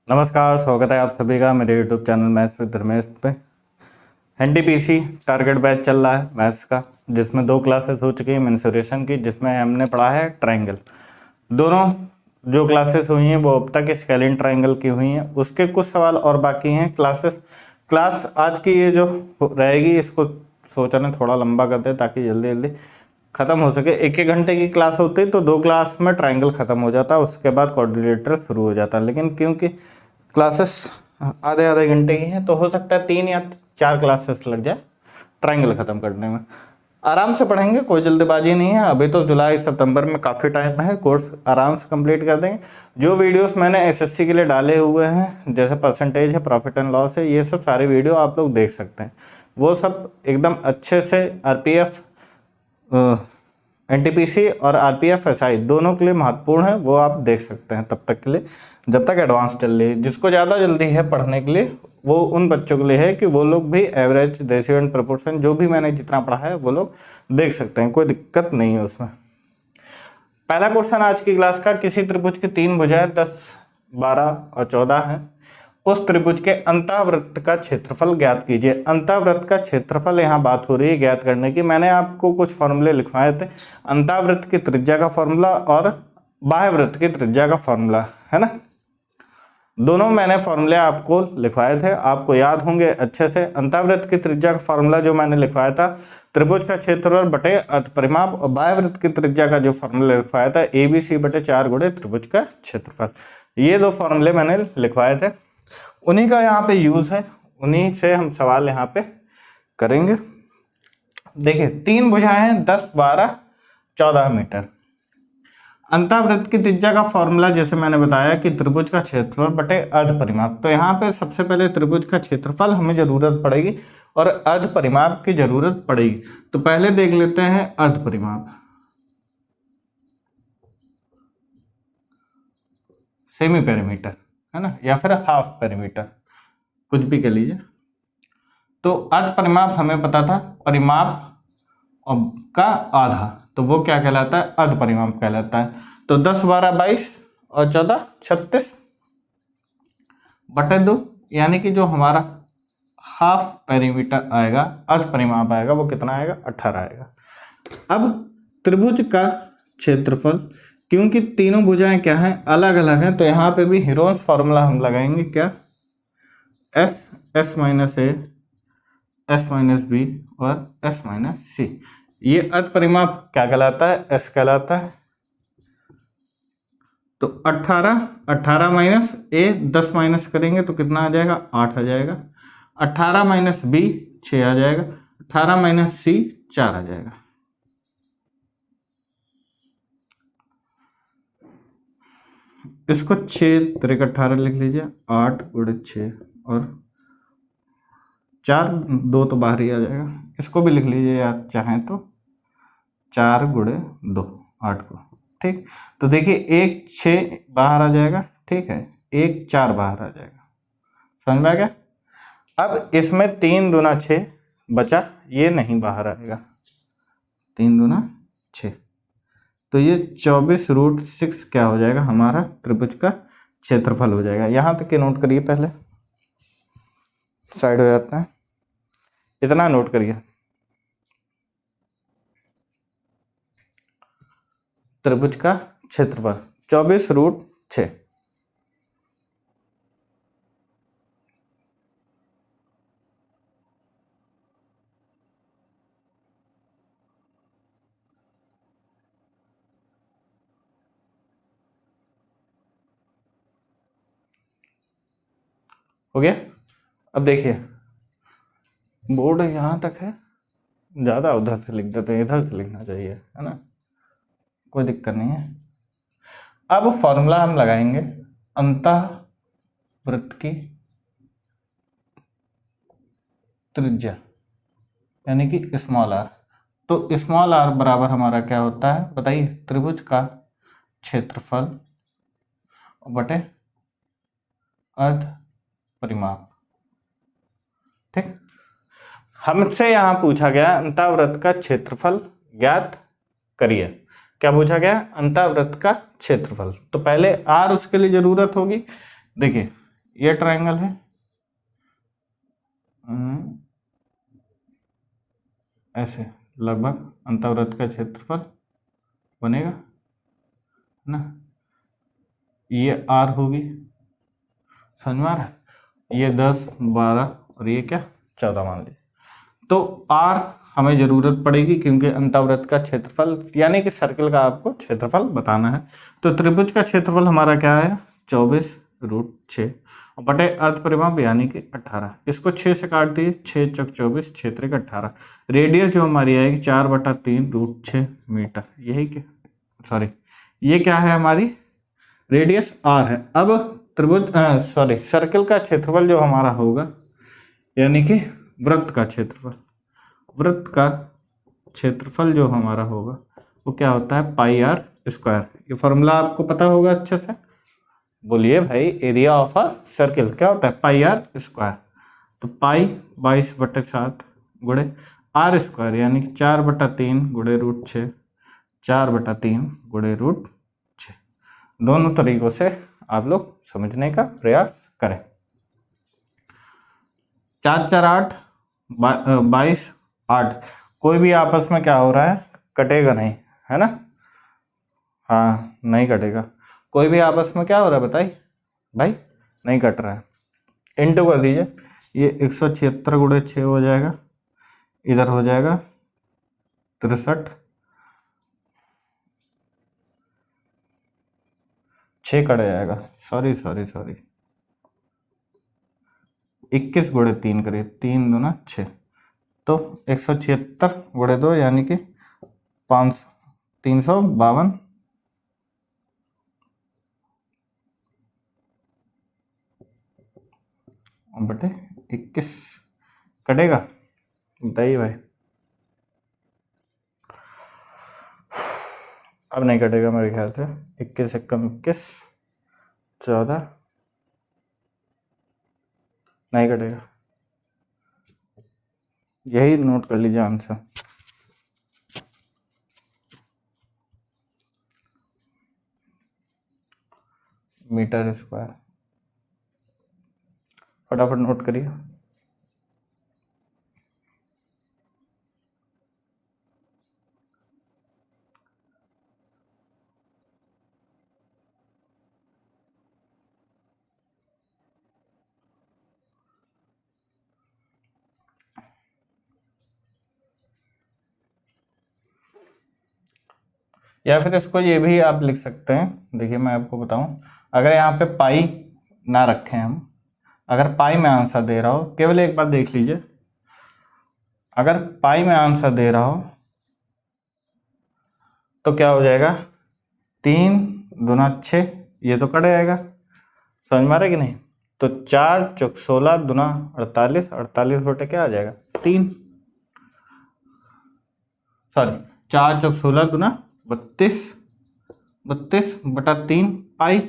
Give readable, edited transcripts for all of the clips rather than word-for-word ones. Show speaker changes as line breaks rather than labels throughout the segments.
नमस्कार, स्वागत है आप सभी का मेरे YouTube channel maths with Dharmesh पे। एनटीपीसी टारगेट बैच चल रहा है मैथ्स का, जिसमें 2 क्लासेस हो चुकी है मेंसुरेशन की, जिसमें हमने पढ़ा है ट्रायंगल। दोनों जो क्लासेस हुई हैं वो अब तक स्केलिन ट्रायंगल की हुई हैं। उसके कुछ सवाल और बाकी हैं। क्लास आज की ये जो रहेगी, इसको सोचा ने थोड़ा लंबा कर दे ताकि जल्दी जल्दी ख़त्म हो सके। 1-1 घंटे की क्लास होती तो 2 क्लास में ट्रायंगल ख़त्म हो जाता, उसके बाद कोऑर्डिनेटर शुरू हो जाता। लेकिन क्योंकि क्लासेस आधे आधे घंटे की हैं तो हो सकता है 3 या 4 क्लासेस लग जाए ट्रायंगल ख़त्म करने में। आराम से पढ़ेंगे, कोई जल्दबाजी नहीं है। अभी तो जुलाई सितंबर में काफ़ी टाइम है, कोर्स आराम से कंप्लीट कर देंगे। जो वीडियोस मैंने एसएससी के लिए डाले हुए हैं, जैसे परसेंटेज है, प्रॉफिट एंड लॉस है, ये सब सारे वीडियो आप लोग देख सकते हैं। वो सब एकदम अच्छे से आरपीएफ, एनटीपीसी और आरपीएफ एसआई दोनों के लिए महत्वपूर्ण है, वो आप देख सकते हैं तब तक के लिए, जब तक एडवांस चल रही है। जिसको ज़्यादा जल्दी है पढ़ने के लिए, वो उन बच्चों के लिए है कि वो लोग भी एवरेज, रेशियो एंड प्रोपोर्शन जो भी मैंने जितना पढ़ा है वो लोग देख सकते हैं, कोई दिक्कत नहीं है उसमें। पहला क्वेश्चन आज की क्लास का, किसी त्रिभुज की 3 भुजाएं 10, 12 और 14 हैं। उस त्रिभुज के अंतःवृत्त का क्षेत्रफल ज्ञात कीजिए। अंतःवृत्त का क्षेत्रफल यहाँ बात हो रही है ज्ञात करने की। मैंने आपको कुछ फॉर्मूले लिखवाए थे, अंतःवृत्त की त्रिज्या का फॉर्मूला और बाह्यवृत्त की त्रिज्या का फॉर्मूला, है ना। दोनों मैंने फॉर्मूले आपको लिखवाए थे, आपको याद होंगे अच्छे से। अंतःवृत्त की त्रिज्या का फॉर्मूला जो मैंने लिखवाया था, त्रिभुज का क्षेत्रफल बटे अर्ध परिमाप, और बाह्यवृत्त की त्रिज्या का जो फॉर्मूला लिखवाया था, ABC बटे 4 गुणे त्रिभुज का क्षेत्रफल। ये 2 फॉर्मूले मैंने लिखवाए थे, उन्हीं का यहाँ पे यूज है, उन्हीं से हम सवाल यहाँ पे करेंगे। देखिए 3 भुजाएं हैं 10, 12, 14 मीटर। अंतःवृत्त की त्रिज्या का फॉर्मूला जैसे मैंने बताया कि त्रिभुज का क्षेत्रफल बटे अर्ध परिमाप। तो यहाँ पे सबसे पहले त्रिभुज का क्षेत्रफल हमें जरूरत पड़ेगी और अर्ध परिमाप की जरूरत पड़ेगी। तो पहले देख लेते हैं अर्ध परिमाप, सेमी पेरीमीटर, है ना, या फिर हाफ पेरीमीटर, कुछ भी कह लीजिए। तो अर्ध परिमाप हमें पता था, परिमाप का आधा, तो वो क्या कहलाता है, अर्ध परिमाप कहलाता है। तो 10, 12, 22 और 14, 36 बटे 2, यानी कि जो हमारा हाफ पेरीमीटर आएगा, अर्ध परिमाप आएगा, वो कितना आएगा, 18 आएगा। अब त्रिभुज का क्षेत्रफल, क्योंकि तीनों भुजाएं क्या हैं, अलग अलग हैं, तो यहाँ पे भी हीरोन्स फॉर्मूला हम लगाएंगे, क्या, S minus A, S minus B और S माइनस C। ये अर्ध परिमाप क्या कहलाता है, S कहलाता है। तो 18 माइनस A, 10 माइनस करेंगे तो कितना आ जाएगा, 8 आ जाएगा। 18 माइनस B 6 आ जाएगा। 18 माइनस C 4 आ जाएगा। इसको 6 3 18 लिख लीजिए, 8 गुणे 6 और 4, 2 तो बाहर ही आ जाएगा। इसको भी लिख लीजिए या चाहें तो 4 गुणे 2, 8 को, ठीक। तो देखिए 1 6 बाहर आ जाएगा, ठीक है, 1 4 बाहर आ जाएगा, समझ में आ गया। अब इसमें 3 दूना 6 बचा, ये नहीं बाहर आएगा, 3 दूना 6, तो ये 24√6 क्या हो जाएगा, हमारा त्रिभुज का क्षेत्रफल हो जाएगा। यहाँ तक के नोट करिए, पहले साइड हो जाता है, इतना नोट करिए। त्रिभुज का क्षेत्रफल 24√6। हो गया। अब देखिए बोर्ड यहाँ तक है, ज़्यादा उधर से लिख देते हैं, इधर से लिखना चाहिए, है ना, कोई दिक्कत नहीं है। अब फॉर्मूला हम लगाएंगे अंतःवृत्त की त्रिज्या, यानी कि स्मॉल r। तो स्मॉल r बराबर हमारा क्या होता है, बताइए, त्रिभुज का क्षेत्रफल बटे अर्ध परिमाप, ठीक। हमसे यहाँ पूछा गया अंतःवृत्त का क्षेत्रफल ज्ञात करिए। क्या पूछा गया, अंतःवृत्त का क्षेत्रफल। तो पहले r उसके लिए जरूरत होगी। देखिए ये ट्रायंगल है, ऐसे लगभग अंतःवृत्त का क्षेत्रफल बनेगा ना, ये आर होगी, समझ में आ रहा है। ये 10, 12 और ये क्या 14 मान लीजिए। तो आर हमें जरूरत पड़ेगी क्योंकि अंतःवृत्त का क्षेत्रफल यानी कि सर्कल का आपको क्षेत्रफल बताना है। तो त्रिभुज का क्षेत्रफल हमारा क्या है 24√6 बटे अर्ध परिमाप यानी कि 18। इसको 6 से काट दिए, 6 चौक 24, 6 त्रिक 18। रेडियस जो हमारी आएगी 4/3√6 मीटर। यही क्या सॉरी ये क्या है हमारी रेडियस आर है। अब त्रिभुज सर्कल का क्षेत्रफल जो हमारा होगा यानी कि वृत्त का क्षेत्रफल, वृत्त का क्षेत्रफल जो हमारा होगा वो क्या होता है पाई आर स्क्वायर। ये फॉर्मूला आपको पता होगा अच्छे से, बोलिए भाई। एरिया ऑफ अ सर्कल क्या होता है पाई आर स्क्वायर। तो पाई 22/7 गुणे आर स्क्वायर यानी कि 4/3 गुणे √6, 4/3 गुणे √6। दोनों तरीकों से आप लोग समझने का प्रयास करें। 4 4 8 22 8। कोई भी आपस में क्या हो रहा है कटेगा नहीं, है ना। हाँ नहीं कटेगा। कोई भी आपस में क्या हो रहा है बताइए भाई, नहीं कट रहा है। इंटू कर दीजिए, ये 176 गुणे 6 हो जाएगा, इधर हो जाएगा 63, 6 कट जाएगा, सॉरी 21 गुणे 3 करिए, 3 दूना 6। तो 176 गुणे 2 यानी कि 352 बटे 21 कटेगा, बताइए भाई। अब नहीं कटेगा मेरे ख्याल से। 21 से कम 21, 14 नहीं कटेगा। यही नोट कर लीजिए आंसर। मीटर स्क्वायर, फटाफट नोट करिए। या फिर इसको ये भी आप लिख सकते हैं। देखिए मैं आपको बताऊं, अगर यहाँ पे पाई ना रखें हम, अगर पाई में आंसर दे रहा हो, केवल एक बात देख लीजिए, अगर पाई में आंसर दे रहा हो तो क्या हो जाएगा 3 दूना 6, ये तो कट जाएगा, समझ में आ रहा है कि नहीं। तो 4 चौक 16 दूना 48, 48 बटे क्या आ जाएगा 3, सॉरी 4 चौक 16 दूना 32, 32/3 पाई।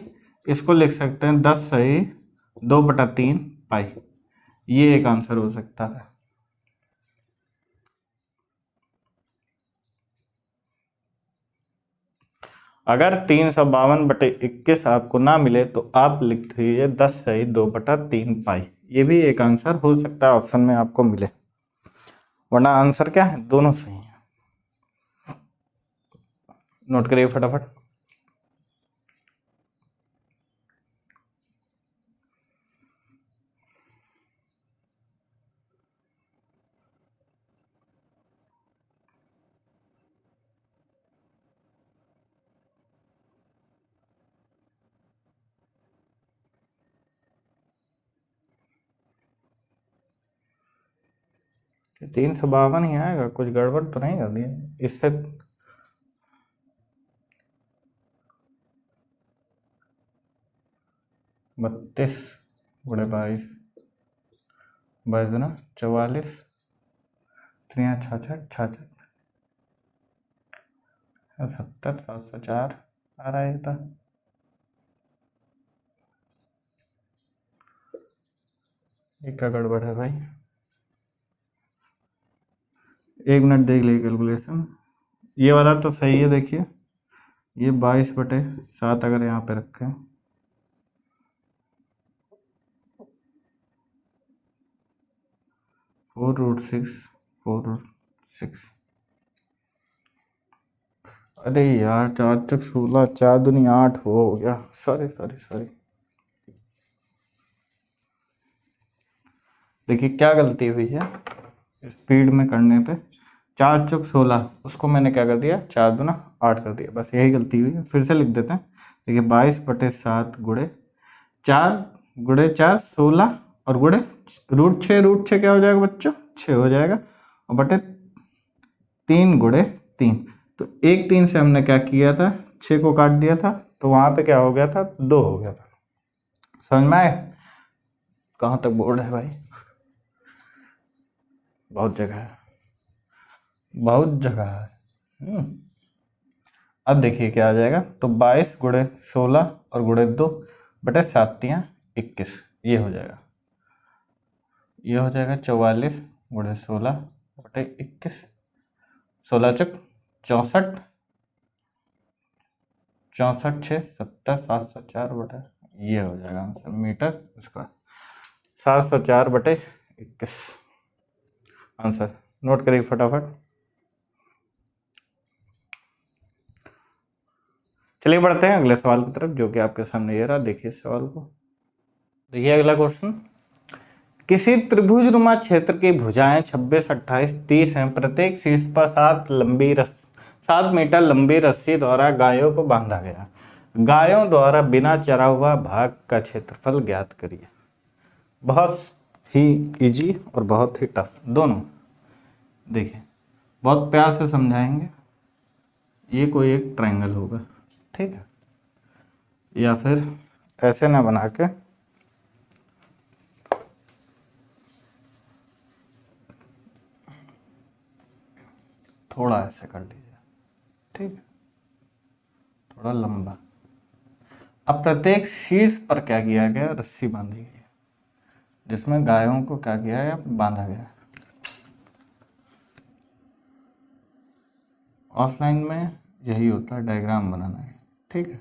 इसको लिख सकते हैं 10 सही 2/3 पाई। ये एक आंसर हो सकता था। अगर 352/21 आपको ना मिले तो आप लिख दीजिए 10 सही 2/3 पाई। ये भी एक आंसर हो सकता है ऑप्शन में आपको मिले, वरना आंसर क्या है दोनों सही है। नोट करिए फटाफट। कि 352 ही आएगा, कुछ गड़बड़ तो नहीं कर दिया इससे। बत्तीस गुणे 22, 22 दूना 44, 3 66, 66, 70, 704 आ रहा है। था एक का गड़बड़ है भाई, 1 मिनट देख लीजिए कैलकुलेशन। ये वाला तो सही है, देखिए ये 22/7 अगर यहाँ पे रखें 4√6, 4√6। अरे यार 4×16, 4×2 8 हो गया। सॉरी सॉरी सॉरी, देखिए क्या गलती हुई है स्पीड में करने पे। 4×16 उसको मैंने क्या कर दिया, 4×2 8 कर दिया, बस यही गलती हुई है। फिर से लिख देते हैं। देखिए 22/7 गुणे 4 16 और गुणे √6, √6 क्या हो जाएगा बच्चों, 6 हो जाएगा, और बटे 3 गुणे 3। तो 1 3 से हमने क्या किया था, 6 को काट दिया था, तो वहाँ पे क्या हो गया था, 2 हो गया था। समझ में आए? कहाँ तक बोर्ड है भाई? बहुत जगह है, बहुत जगह है। अब देखिए क्या आ जाएगा, तो 22 गुणे 16 और गुणे 2 बटे 7×3=21, ये हो जाएगा। ये हो जाएगा 44 गुणे 16 बटे 21, 16×4 64, 6 70, 704 बटे, ये हो जाएगा answer meter square. 704/21 answer. Note करिए फटाफट। चलिए बढ़ते हैं अगले सवाल की तरफ, जो कि आपके सामने ये रहा। देखिए सवाल को, देखिए अगला क्वेश्चन। किसी त्रिभुजनुमा क्षेत्र की भुजाएं 26, 28, 30 हैं। प्रत्येक शीर्ष पर 7 मीटर लंबी रस्सी द्वारा गायों को बांधा गया। गायों द्वारा बिना चरा हुआ भाग का क्षेत्रफल ज्ञात करिए। बहुत ही इजी और बहुत ही टफ दोनों। देखिए बहुत प्यार से समझाएंगे। ये कोई एक ट्रायंगल होगा, ठीक है, या फिर ऐसे ना बना के थोड़ा ऐसे कर लीजिए, ठीक है, थोड़ा लंबा। अब प्रत्येक शीर्ष पर क्या किया गया, रस्सी बांधी गई है, जिसमें गायों को क्या किया है, बांधा गया है। ऑफलाइन में यही होता है, डायग्राम बनाना है, ठीक है।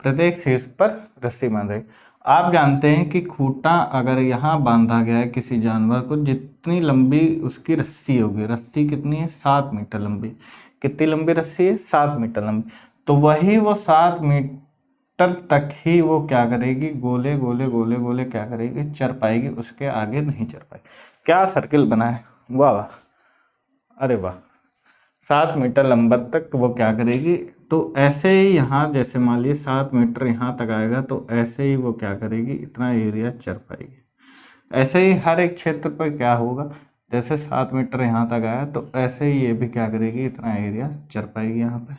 प्रत्येक शीर्ष पर रस्सी बांधे। आप जानते हैं कि खूंटा अगर यहाँ बांधा गया है किसी जानवर को, जितनी लंबी उसकी रस्सी होगी, रस्सी कितनी है, 7 मीटर लंबी। कितनी लंबी रस्सी है, 7 मीटर लंबी। तो वही वो 7 मीटर तक ही वो क्या करेगी, गोले गोले गोले गोले क्या करेगी, चर पाएगी, उसके आगे नहीं चर पाएगी। क्या सर्किल बना है, वाह वाह, अरे वाह। 7 मीटर लंबा तक वो क्या करेगी, तो ऐसे ही यहाँ जैसे मान लीजिए 7 मीटर यहाँ तक आएगा, तो ऐसे ही वो क्या करेगी, इतना एरिया चर पाएगी। ऐसे ही हर एक क्षेत्र पर क्या होगा, जैसे 7 मीटर यहाँ तक आया, तो ऐसे ही ये भी क्या करेगी, इतना एरिया चर पाएगी। यहाँ पे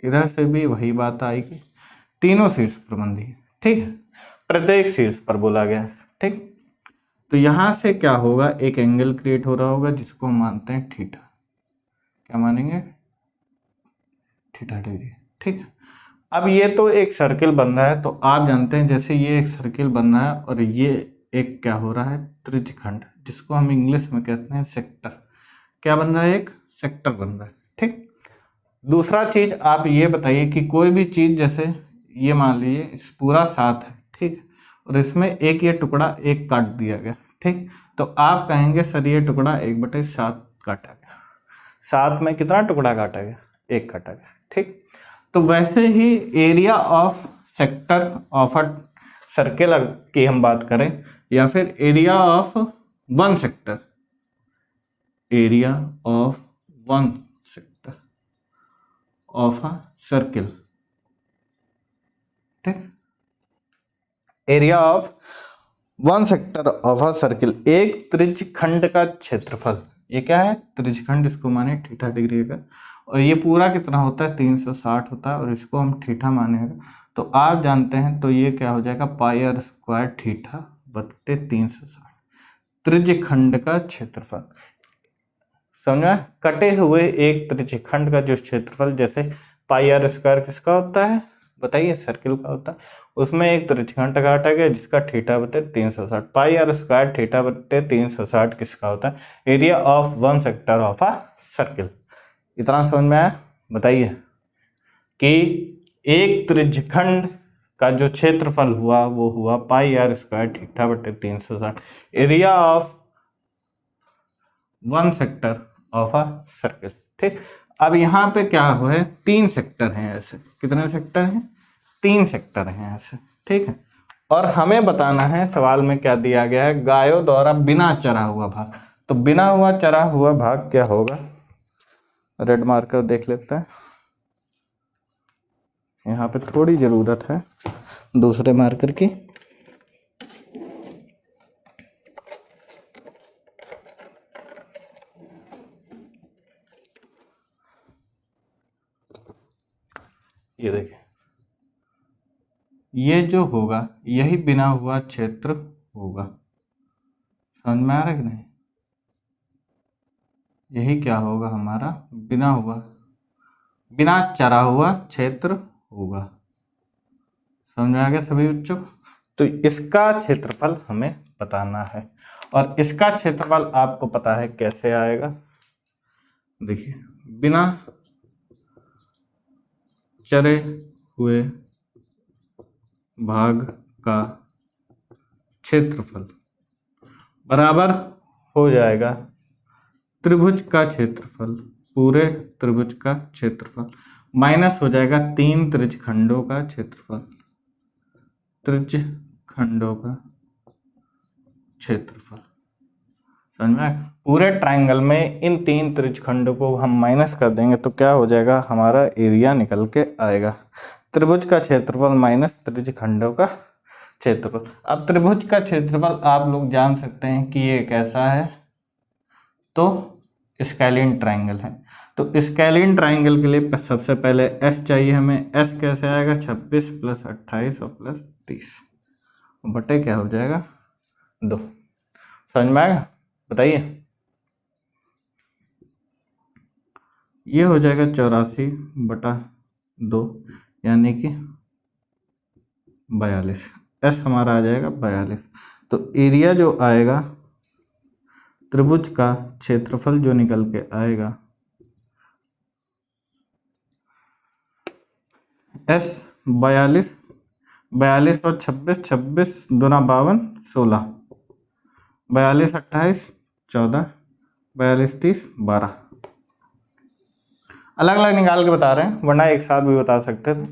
इधर से भी वही बात आएगी। तीनों शीर्ष पर बंधी है, ठीक है, प्रत्येक शीर्ष पर बोला गया है, ठीक। तो यहाँ से क्या होगा, एक एंगल क्रिएट हो रहा होगा, जिसको हम मानते हैं थीटा। क्या मानेंगे, थीटा डिग्री, ठीक है। अब ये तो एक सर्किल बन रहा है, तो आप जानते हैं जैसे ये एक सर्किल बन रहा है और ये एक क्या हो रहा है, त्रिज्यखंड, जिसको हम इंग्लिश में कहते हैं सेक्टर। क्या बन रहा है, एक सेक्टर बन रहा है, ठीक। दूसरा चीज आप ये बताइए कि कोई भी चीज, जैसे ये मान लीजिए इस पूरा 7 है, ठीक, और इसमें एक ये टुकड़ा एक काट दिया गया, ठीक, तो आप कहेंगे सर ये टुकड़ा 1/7 काटा गया। 7 में कितना टुकड़ा काटा गया, 1 काटा गया, ठीक। तो वैसे ही area of sector of a circle की हम बात करें, या फिर area of one sector, area of one sector of a circle, ठीक, area of one sector of a circle, एक त्रिज्यखंड का क्षेत्रफल। ये क्या है, त्रिज्यखंड, इसको माने थीटा डिग्री का, और ये पूरा कितना होता है, 360 होता है, और इसको हम थीटा मानेगा, तो आप जानते हैं, तो ये क्या हो जाएगा, πr² थीटा बटे 360, त्रिज्यखंड का क्षेत्रफल। समझा, कटे हुए एक त्रिज्यखंड का जो क्षेत्रफल, जैसे πr² किसका होता है, बताइए, सर्किल का होता है, उसमें एक त्रिज्यखंड काटा गया जिसका थीटा बटे 360, πr² थीटा बटे 360 किसका होता है, area of one sector of a circle. इतना समझ में आया? बताइए कि एक त्रिज्यखंड का जो क्षेत्रफल हुआ वो हुआ πr² थीटा बटे 360, area of 1 sector of a circle. ठीक, अब यहाँ पे क्या हुआ है, 3 सेक्टर हैं ऐसे। कितने सेक्टर हैं? 3 सेक्टर हैं ऐसे। ठीक है, और हमें बताना है, सवाल में क्या दिया गया है, गायों द्वारा बिना चरा हुआ भाग। तो बिना हुआ चरा हुआ भाग क्या होगा? रेड मार्कर देख लेते हैं, यहाँ पे थोड़ी ज़रूरत है दूसरे मार्कर की। ये देखिए, ये जो होगा यही बिना हुआ क्षेत्र होगा। समझ में आ रहा है कि नहीं? यही क्या होगा हमारा बिना चरा हुआ क्षेत्र होगा। समझ में आ गया सभी बच्चों? तो इसका क्षेत्रफल हमें बताना है, और इसका क्षेत्रफल आपको पता है कैसे आएगा। देखिए, बिना चरे हुए भाग का क्षेत्रफल बराबर हो जाएगा त्रिभुज का क्षेत्रफल, पूरे त्रिभुज का क्षेत्रफल, माइनस हो जाएगा 3 त्रिज्यखंडों का क्षेत्रफल, त्रिज्यखंडों का क्षेत्रफल। समझ में? पूरे ट्राइंगल में इन 3 त्रिज्यखंडों को हम माइनस कर देंगे तो क्या हो जाएगा, हमारा एरिया निकल के आएगा। त्रिभुज का क्षेत्रफल माइनस त्रिज्यखंडों का क्षेत्रफल। अब त्रिभुज का क्षेत्रफल आप लोग जान सकते हैं कि ये कैसा है, तो स्केलिन ट्राइंगल है। तो स्केलिन ट्राइंगल के लिए सबसे पहले एस चाहिए हमें। एस कैसे आएगा? 26 + 28 और प्लस 30 बटे क्या हो जाएगा 2। समझ में आएगा? बताइए। ये हो जाएगा 84/2 यानी कि 42। एस हमारा आ जाएगा 42। तो एरिया जो आएगा त्रिभुज का क्षेत्रफल जो निकल के आएगा एस 42, 42 और 26, 26 दूना 52, 16, 42 28 14, 42 30 12। अलग अलग निकाल के बता रहे हैं, वरना एक साथ भी बता सकते थे।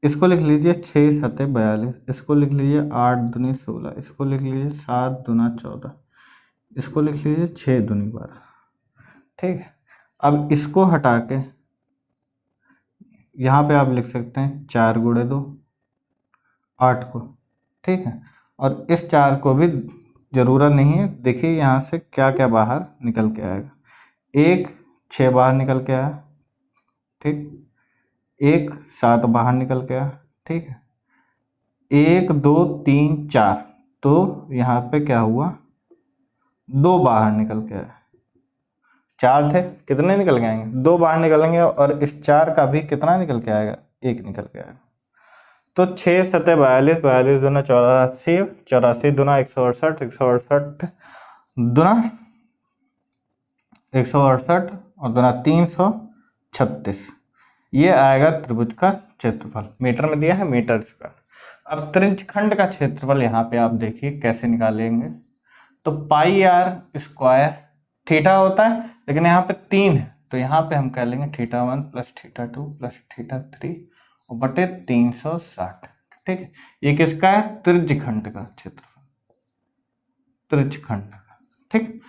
इसको लिख लीजिए 6 7 42, इसको लिख लीजिए 8 दूनी 16, इसको लिख लीजिए 7 दूना 14, इसको लिख लीजिए 6 दूनी 12। ठीक है, अब इसको हटा के यहाँ पे आप लिख सकते हैं 4 × 2 8 को। ठीक है, और इस 4 को भी ज़रूरत नहीं है। देखिए यहाँ से क्या क्या बाहर निकल के आएगा। 1 6 बाहर निकल के आया। ठीक, 1 7 बाहर निकल के आया। ठीक है, 1 2 3 4, तो यहाँ पे क्या हुआ 2 बाहर निकल के आया। 4 थे, कितने निकल के आएंगे? 2 बाहर निकलेंगे, और इस 4 का भी कितना निकल के आएगा? 1 निकल के आएगा। तो 6 7 42, 42 दूना 84, 84 दूना 168, 168 दूना 168 और दूना 336। ये आएगा त्रिभुज का क्षेत्रफल। मीटर में दिया है, मीटर स्क्वायर। अब त्रिज्यखंड का क्षेत्रफल यहाँ पे आप देखिए कैसे निकालेंगे। तो πr² थीटा होता है, लेकिन यहाँ पे 3 है, तो यहाँ पे हम कह लेंगे θ1 + θ2 + θ3 और बटे 360। ठीक है, ये किसका है? त्रिज्यखंड का क्षेत्रफल, त्रिज्यखंड का। ठीक,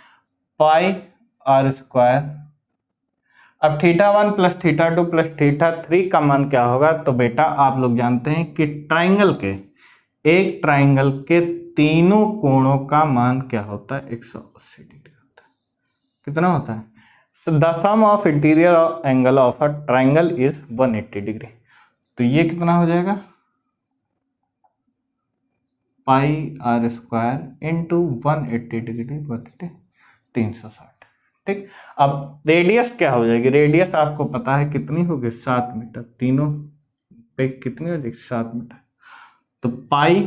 πr²। अब θ1 + θ2 + θ3 का मान क्या होगा? तो बेटा आप लोग जानते हैं कि एक ट्राइंगल के तीनों कोणों का मान क्या होता है? 180 डिग्री होता है। कितना होता है? The sum of interior angle of a triangle is 180 degree. तो ये कितना हो जाएगा? πr² × 180 डिग्री बटे 360। ठीक, अब रेडियस क्या हो जाएगी? रेडियस आपको पता है कितनी होगी? 7 मीटर। तीनों पे कितनी हो जाएगी? 7 मीटर। तो पाई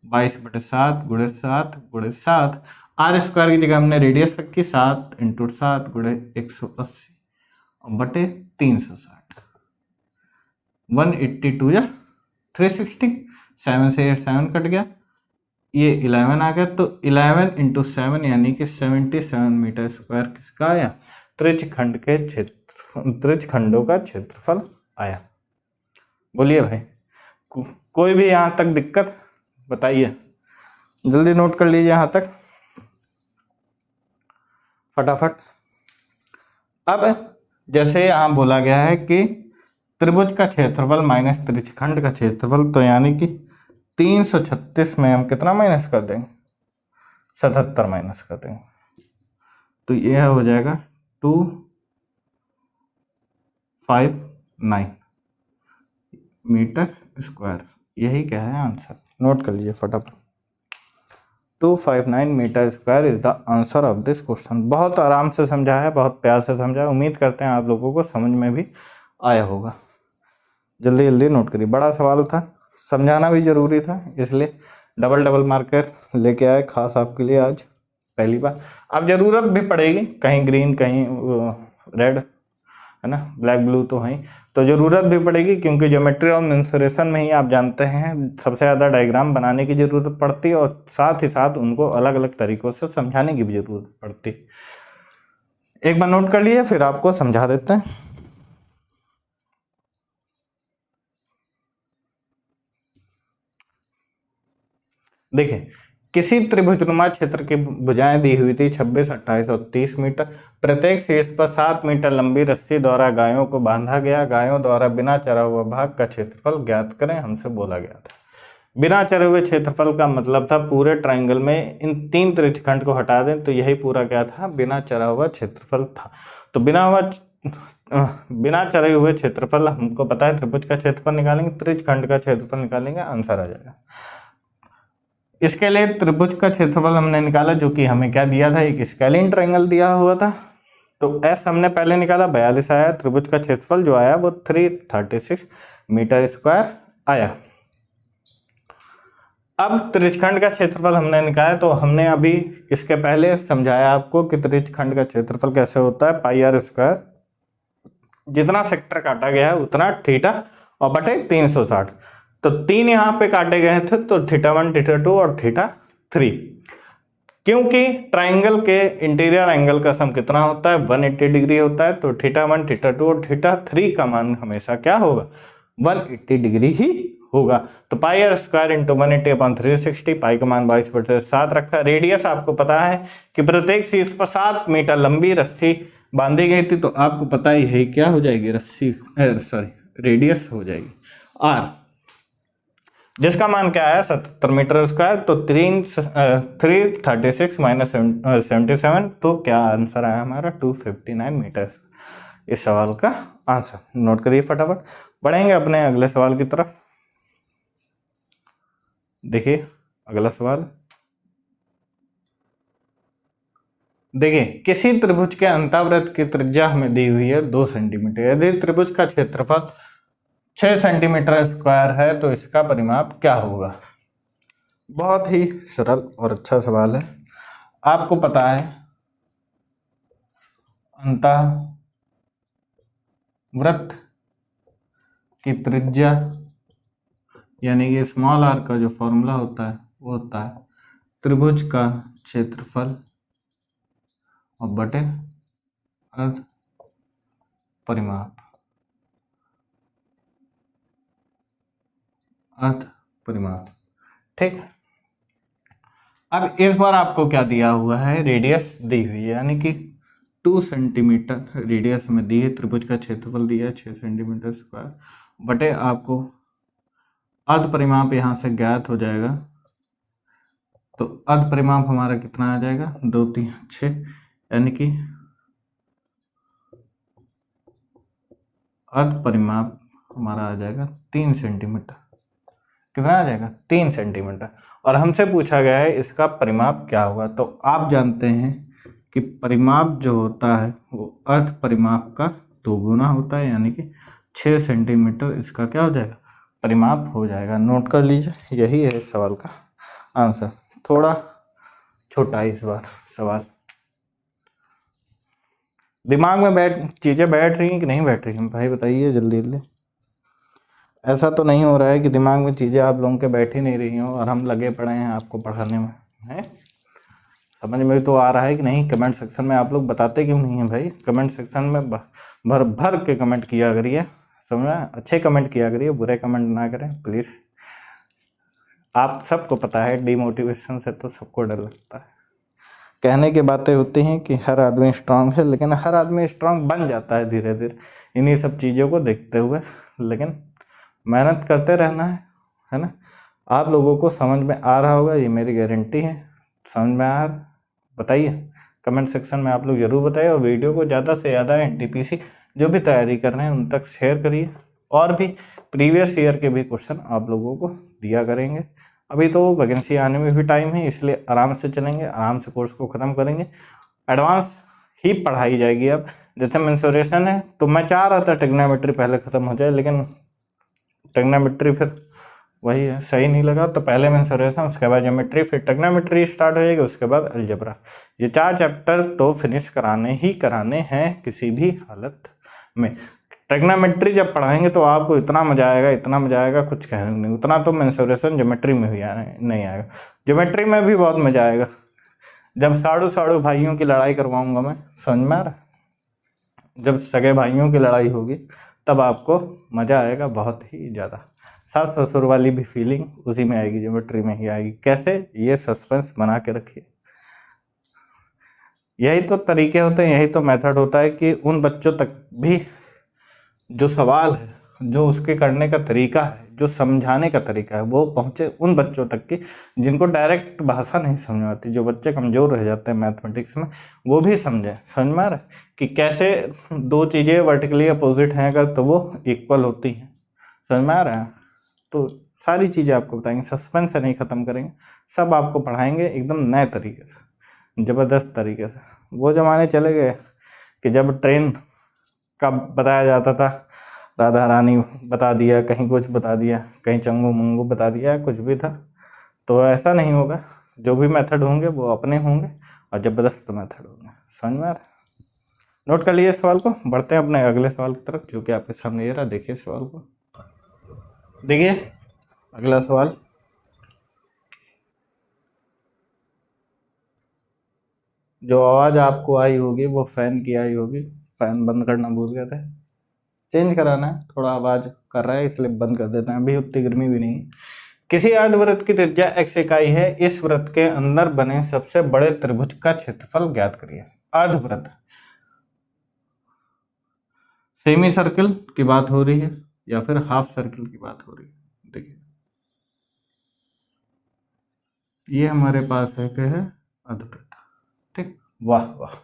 22/7 × 7 × 7, r² की जगह हमने रेडियस रखी 7 × 7 × 180 बटे 360। 182 या 360, 7 से 7 कट गया, ये 11 आ गया, तो 11 इंटू 7 यानी कि 77 मीटर स्क्वायर किसका आया? त्रिज्यखंड के त्रिज्यखंडों का क्षेत्रफल आया। बोलिए भाई, कोई भी यहाँ तक दिक्कत बताइए, जल्दी नोट कर लीजिए यहाँ तक फटाफट। अब जैसे यहाँ बोला गया है कि त्रिभुज का क्षेत्रफल माइनस त्रिज्यखंड का क्षेत्रफल, तो यानी कि 336 में हम कितना माइनस कर देंगे? 77 माइनस कर देंगे, तो यह हो जाएगा 259 मीटर स्क्वायर। यही क्या है आंसर, नोट कर लीजिए फटाफट। 259 meter square is the answer of this question. बहुत आराम से समझा है, बहुत प्यार से समझा है, उम्मीद करते हैं आप लोगों को समझ में भी आया होगा। जल्दी जल्दी नोट करिए, बड़ा सवाल था, समझाना भी जरूरी था, इसलिए डबल मार्कर लेके आए खास आपके लिए आज पहली बार। अब जरूरत भी पड़ेगी, कहीं ग्रीन कहीं रेड, है ना, ब्लैक ब्लू तो है, तो जरूरत भी पड़ेगी, क्योंकि ज्योमेट्री और मेंसुरेशन में ही आप जानते हैं सबसे ज़्यादा डायग्राम बनाने की ज़रूरत पड़ती है, और साथ ही साथ उनको अलग अलग तरीक़ों से समझाने की भी ज़रूरत पड़ती है। एक बार नोट कर लिए, फिर आपको समझा देते हैं। देखिए, किसी त्रिभुजनुमा क्षेत्र की भुजाएं दी हुई थी 26, 28 और 30 मीटर। प्रत्येक शीर्ष पर 7 मीटर लंबी रस्सी द्वारा गायों को बांधा गया। गायों द्वारा बिना चरा हुआ भाग का क्षेत्रफल ज्ञात करें, हमसे बोला गया था। बिना चरे हुए क्षेत्रफल का मतलब था पूरे ट्रायंगल में इन 3 त्रिज्यखंड को हटा दें, तो यही पूरा क्या था? बिना चरा हुआ क्षेत्रफल था। तो बिना चरे हुए क्षेत्रफल हमको पता है, त्रिभुज का क्षेत्रफल निकालेंगे, त्रिज्यखंड का क्षेत्रफल निकालेंगे, आंसर आ जाएगा। इसके लिए त्रिभुज का क्षेत्रफल हमने निकाला, जो कि हमें क्या दिया था? एक स्केलिन ट्रायंगल दिया हुआ था, तो एस हमने पहले निकाला, 42 आया। त्रिभुज का क्षेत्रफल जो आया वो 336 मीटर स्क्वायर आया। अब त्रिज्यखंड का क्षेत्रफल हमने निकाला, तो हमने अभी इसके पहले समझाया आपको कि त्रिज्यखंड का क्षेत्रफल कैसे होता है, पाई आर स्क्वायर, जितना सेक्टर काटा गया है उतना थीटा और बटे 360, तो 3 यहाँ पे काटे गए थे, तो θ1, θ2 और θ3। क्योंकि ट्राइंगल के इंटीरियर एंगल का सम कितना होता है? 180 डिग्री होता है, तो θ1, θ2 और θ3 का मान हमेशा क्या होगा? 180 डिग्री ही होगा। तो पाई आर स्क्वायर इंटू 180/360, पाई का मान 22/7 रखा। रेडियस आपको पता है कि प्रत्येक शीर्ष पर 7 मीटर लंबी रस्सी बांधी गई थी, तो आपको पता ही है क्या हो जाएगी? रेडियस हो जाएगी आर, जिसका मान क्या है? 77 मीटर स्क्वायर। तो 336 माइनस 77, तो क्या आंसर आया हमारा? 259 मीटर। इस सवाल का आंसर नोट करिए फटाफट। बढ़ेंगे अपने अगले सवाल की तरफ। देखिए अगला सवाल, देखिए, किसी त्रिभुज के अंतःवृत्त की त्रिज्या हमें दी हुई है 2 सेंटीमीटर। यदि त्रिभुज का क्षेत्रफल 6 सेंटीमीटर स्क्वायर है, तो इसका परिमाप क्या होगा? बहुत ही सरल और अच्छा सवाल है। आपको पता है अंतःवृत्त की त्रिज्या यानी कि स्मॉल आर का जो फॉर्मूला होता है वो होता है त्रिभुज का क्षेत्रफल और बटे अर्ध परिमाप। ठीक है। अब इस बार आपको क्या दिया हुआ है? रेडियस दी हुई है, यानी कि 2 सेंटीमीटर रेडियस में दी है। त्रिभुज का क्षेत्रफल दिया है 6 सेंटीमीटर स्क्वायर, बटे आपको अर्ध परिमाप यहाँ से ज्ञात हो जाएगा। तो अर्ध परिमाप हमारा कितना आ जाएगा? 2 3 6, यानी कि अर्ध परिमाप हमारा आ जाएगा 3 सेंटीमीटर। कितना आ जाएगा? 3 सेंटीमीटर। और हमसे पूछा गया है इसका परिमाप क्या होगा। तो आप जानते हैं कि परिमाप जो होता है वो अर्ध परिमाप का 2 गुना होता है, यानी कि 6 सेंटीमीटर इसका क्या हो जाएगा? परिमाप हो जाएगा। नोट कर लीजिए, यही है इस सवाल का आंसर। थोड़ा छोटा है इस बार सवाल। दिमाग में चीज़ें बैठ रही हैं कि नहीं बैठ रही हैं भाई, बताइए जल्दी जल्दी। ऐसा तो नहीं हो रहा है कि दिमाग में चीज़ें आप लोगों के बैठ ही नहीं रही हों और हम लगे पड़े हैं आपको पढ़ाने में, है? समझ में तो आ रहा है कि नहीं? कमेंट सेक्शन में आप लोग बताते क्यों नहीं हैं भाई? कमेंट सेक्शन में भर भर के कमेंट किया करिए, समझ में? अच्छे कमेंट किया करिए, बुरे कमेंट ना करें प्लीज़। आप सबको पता है डीमोटिवेशन से तो सबको डर लगता है। कहने की बातें होती हैं कि हर आदमी स्ट्रांग है, लेकिन हर आदमी स्ट्रांग बन जाता है धीरे धीरे इन्हीं सब चीज़ों को देखते हुए। लेकिन मेहनत करते रहना है ना? आप लोगों को समझ में आ रहा होगा, ये मेरी गारंटी है। समझ में आ रहा? बताइए कमेंट सेक्शन में आप लोग ज़रूर बताइए, और वीडियो को ज़्यादा से ज़्यादा एनटीपीसी जो भी तैयारी कर रहे हैं उन तक शेयर करिए, और भी प्रीवियस ईयर के भी क्वेश्चन आप लोगों को दिया करेंगे। अभी तो वैकेंसी आने में भी टाइम है, इसलिए आराम से चलेंगे, आराम से कोर्स को ख़त्म करेंगे। एडवांस ही पढ़ाई जाएगी। अब जैसे मेंसुरेशन है तो मैं चाह रहा था ट्रिग्नोमेट्री पहले ख़त्म हो जाए, लेकिन ट्रिग्नोमेट्री फिर वही है, सही नहीं लगा, तो पहले मेंसुरेशन, उसके बाद ज्योमेट्री, फिर ट्रिग्नोमेट्री स्टार्ट हो जाएगी, उसके बाद अलजेब्रा। ये 4 चैप्टर तो फिनिश कराने ही कराने हैं किसी भी हालत में। ट्रिग्नोमेट्री जब पढ़ाएंगे तो आपको इतना मजा आएगा, इतना मजा आएगा कुछ कहने नहीं। उतना तो मेंसुरेशन ज्योमेट्री में भी नहीं आएगा। ज्योमेट्री में भी बहुत मजा आएगा जब साड़ू भाइयों की लड़ाई करवाऊंगा मैं, समझ में आ रहा? जब सगे भाइयों की लड़ाई होगी तब आपको मज़ा आएगा बहुत ही ज़्यादा। सास ससुर वाली भी फीलिंग उसी में आएगी, ज्योमेट्री में ही आएगी। कैसे? ये सस्पेंस बना के रखिए। यही तो तरीके होते हैं, यही तो मेथड होता है कि उन बच्चों तक भी जो सवाल है, जो उसके करने का तरीका है, जो समझाने का तरीका है, वो पहुँचे उन बच्चों तक की जिनको डायरेक्ट भाषा नहीं समझ में आती। जो बच्चे कमज़ोर रह जाते हैं मैथमेटिक्स में, वो भी समझें। समझ में आ रहा है कि कैसे दो चीज़ें वर्टिकली अपोजिट हैं अगर तो वो इक्वल होती हैं। समझ में आ रहा है? तो सारी चीज़ें आपको बताएंगे, सस्पेंस से नहीं ख़त्म करेंगे, सब आपको पढ़ाएंगे एकदम नए तरीके से, ज़बरदस्त तरीके से। वो ज़माने चले गए कि जब ट्रेन का बताया जाता था, राधा रानी बता दिया, कहीं कुछ बता दिया, कहीं चंगू मंगू बता दिया, कुछ भी था। तो ऐसा नहीं होगा, जो भी मेथड होंगे वो अपने होंगे और ज़बरदस्त मेथड होंगे। समझ में आ रहा है? नोट कर लिए सवाल को, बढ़ते हैं अपने अगले सवाल की तरफ जो कि आपके सामने ये रहा। देखिए सवाल को, देखिए अगला सवाल। जो आवाज़ आपको आई होगी वो फैन की आई होगी, फैन बंद करना भूल गए थे, चेंज कराना है, थोड़ा आवाज़ कर रहा है इसलिए बंद कर देते हैं, अभी उतनी गर्मी भी नहीं है। किसी अर्धवृत्त की त्रिज्या x इकाई है, इस वृत्त के अंदर बने सबसे बड़े त्रिभुज का क्षेत्रफल ज्ञात करिए। अर्धवृत्त, सेमी सर्कल की बात हो रही है या फिर हाफ सर्कल की बात हो रही है? देखिए ये हमारे पास है क्या है? अर्धवृत्त। ठीक, वाह वाह,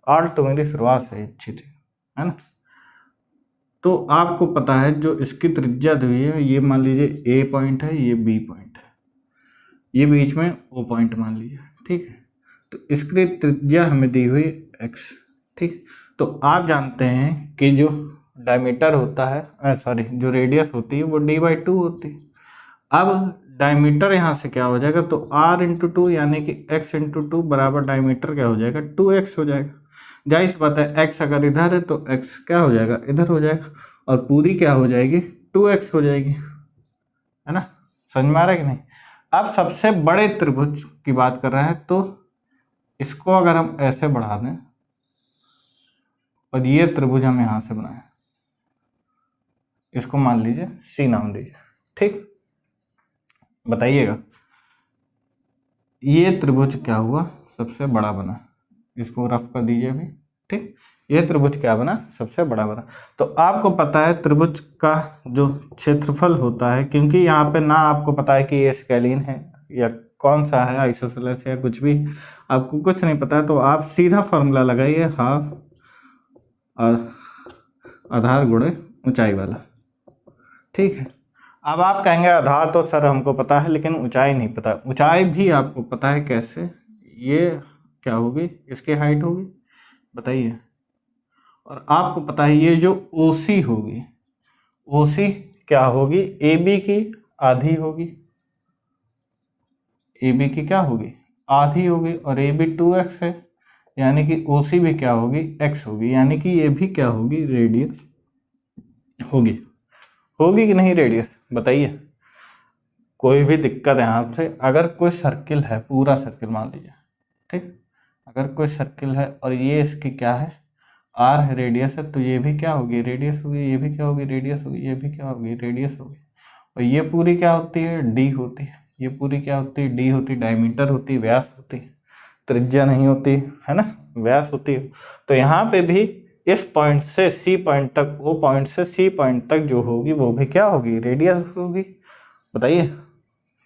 आज तो मेरी शुरुआत से अच्छी थी, है ना? तो आपको पता है जो इसकी त्रिज्या दी है, ये मान लीजिए A पॉइंट है, ये B पॉइंट है, ये बीच में O पॉइंट मान लीजिए, ठीक है? तो इसकी त्रिज्या हमें दी हुई x, ठीक। तो आप जानते हैं कि जो डायमीटर होता है, सॉरी जो रेडियस होती है वो d/2 होती है। अब डायमीटर यहाँ से क्या हो जाएगा? तो r × 2 यानी कि x × 2 बराबर डायमीटर क्या हो जाएगा? 2x हो जाएगा। जाहिर सी बात है, x अगर इधर है तो x क्या हो जाएगा? इधर हो जाएगा, और पूरी क्या हो जाएगी? 2x हो जाएगी, है ना? समझ में आ रहा है कि नहीं? अब सबसे बड़े त्रिभुज की बात कर रहे हैं, तो इसको अगर हम ऐसे बढ़ा दें और ये त्रिभुज हम यहाँ से बनाएं, इसको मान लीजिए C नाम दीजिए, ठीक। बताइएगा ये त्रिभुज क्या हुआ? सबसे बड़ा बना। इसको रफ कर दीजिए अभी, ठीक। ये त्रिभुज क्या बना? सबसे बड़ा बना। तो आपको पता है त्रिभुज का जो क्षेत्रफल होता है, क्योंकि यहाँ पे ना आपको पता है कि ये स्केलिन है या कौन सा है, आइसोसेलेस है, कुछ भी आपको कुछ नहीं पता है, तो आप सीधा फॉर्मूला लगाइए, हाफ आधार गुणे ऊंचाई वाला, ठीक है। अब आप कहेंगे आधार तो सर हमको पता है, लेकिन ऊंचाई नहीं पता। ऊंचाई भी आपको पता है कैसे? ये क्या होगी? इसकी हाइट होगी, बताइए। और आपको पता है ये जो OC होगी, OC क्या होगी? AB की आधी होगी। AB की क्या होगी? आधी होगी, और AB 2x है, यानी कि OC भी क्या होगी? x होगी, यानी कि ये भी क्या होगी? रेडियस होगी। होगी कि नहीं रेडियस, बताइए। कोई भी दिक्कत है आपसे, अगर कोई सर्किल है, पूरा सर्किल मान लीजिए, ठीक, अगर कोई सर्किल है और ये इसकी क्या है, आर है, रेडियस है, तो ये भी क्या होगी, रेडियस होगी, ये भी क्या होगी, रेडियस होगी, ये भी क्या होगी, रेडियस होगी। और ये पूरी क्या होती है, डी होती है, ये पूरी क्या होती है, डी होती है, डायमीटर होती है, व्यास होती है, त्रिज्या नहीं होती है ना, व्यास होती है। तो यहाँ पे भी इस पॉइंट से सी पॉइंट तक, वो पॉइंट से सी पॉइंट तक जो होगी वो भी क्या होगी, रेडियस होगी। बताइए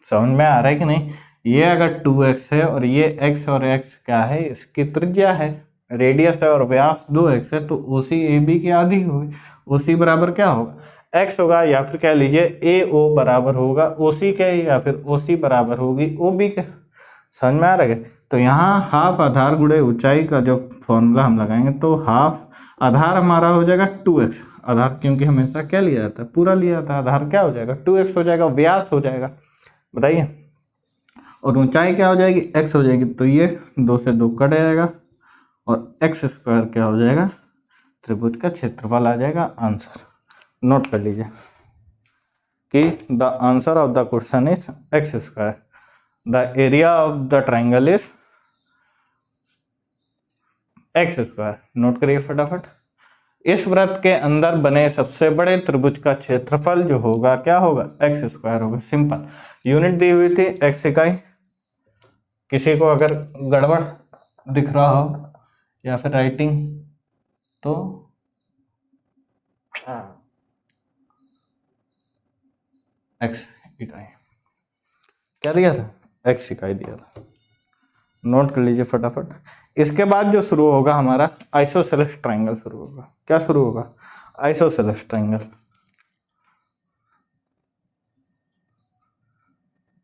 समझ में आ रहा है कि नहीं। ये अगर 2x है और ये x और x क्या है, इसकी त्रिज्या है, रेडियस है और व्यास 2x है, तो OC AB की आधी होगी। OC बराबर क्या होगा, x होगा, या फिर कह लीजिए AO बराबर होगा OC के, या फिर OC बराबर होगी OB के। समझ में आ रहा है। तो यहाँ हाफ आधार गुणे ऊंचाई का जो फॉर्मूला हम लगाएंगे, तो हाफ आधार हमारा हो जाएगा 2x, आधार क्योंकि हमेशा क्या लिया जाता है, पूरा लिया जाता है, आधार क्या हो जाएगा 2x हो जाएगा, व्यास हो जाएगा, बताइए। और ऊंचाई क्या हो जाएगी, x हो जाएगी, तो ये 2 से 2 कट जाएगा और x स्क्वायर क्या हो जाएगा, त्रिभुज का क्षेत्रफल आ जाएगा आंसर। नोट कर लीजिए कि the answer of the question is x square, the area of the triangle is x square. Note करिए फटाफट। इस वृत्त के अंदर बने सबसे बड़े त्रिभुज का क्षेत्रफल जो होगा क्या होगा, x स्क्वायर होगा। सिंपल। यूनिट दी हुई थी x इकाई। किसी को अगर गड़बड़ दिख रहा हो या फिर राइटिंग, तो x इकाई क्या दिया था, x इकाई दिया था। नोट कर लीजिए फटाफट। इसके बाद जो शुरू होगा हमारा आइसोसेलेस ट्रायंगल शुरू होगा। क्या शुरू होगा, आइसोसेलेस ट्रायंगल।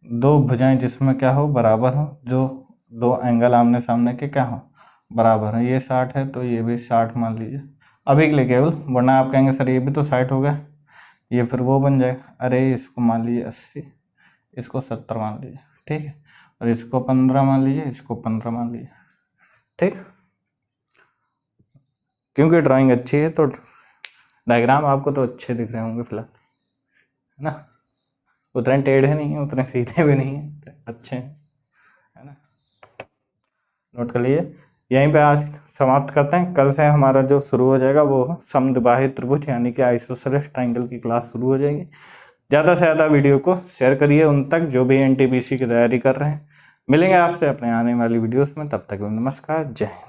दो भुजाएं जिसमें क्या हो, बराबर हो, जो दो एंगल आमने सामने के क्या हो, बराबर है। ये 60 है तो ये भी 60 मान लीजिए अभी के लिए केवल, वरना आप कहेंगे सर ये भी तो 60 हो गया, ये फिर वो बन जाएगा। अरे इसको मान लीजिए 80, इसको 70 मान लीजिए, ठीक है, और इसको 15 मान लीजिए, इसको 15 मान लीजिए, ठीक। क्योंकि ड्राइंग अच्छी है तो डायग्राम आपको तो अच्छे दिख रहे होंगे फिलहाल, है ना, उतने टेढ़े नहीं है, उतने सीधे भी नहीं है, अच्छे हैं, है ना। नोट कर लीजिए। यहीं पे आज समाप्त करते हैं। कल से हमारा जो शुरू हो जाएगा वो समद्विबाही त्रिभुज यानी कि आइसोसेलेस ट्रायंगल की क्लास शुरू हो जाएगी। ज़्यादा से ज़्यादा वीडियो को शेयर करिए उन तक जो भी NTPC की तैयारी कर रहे हैं। मिलेंगे आपसे अपने आने वाली वीडियोस में, तब तक नमस्कार, जय हिंद।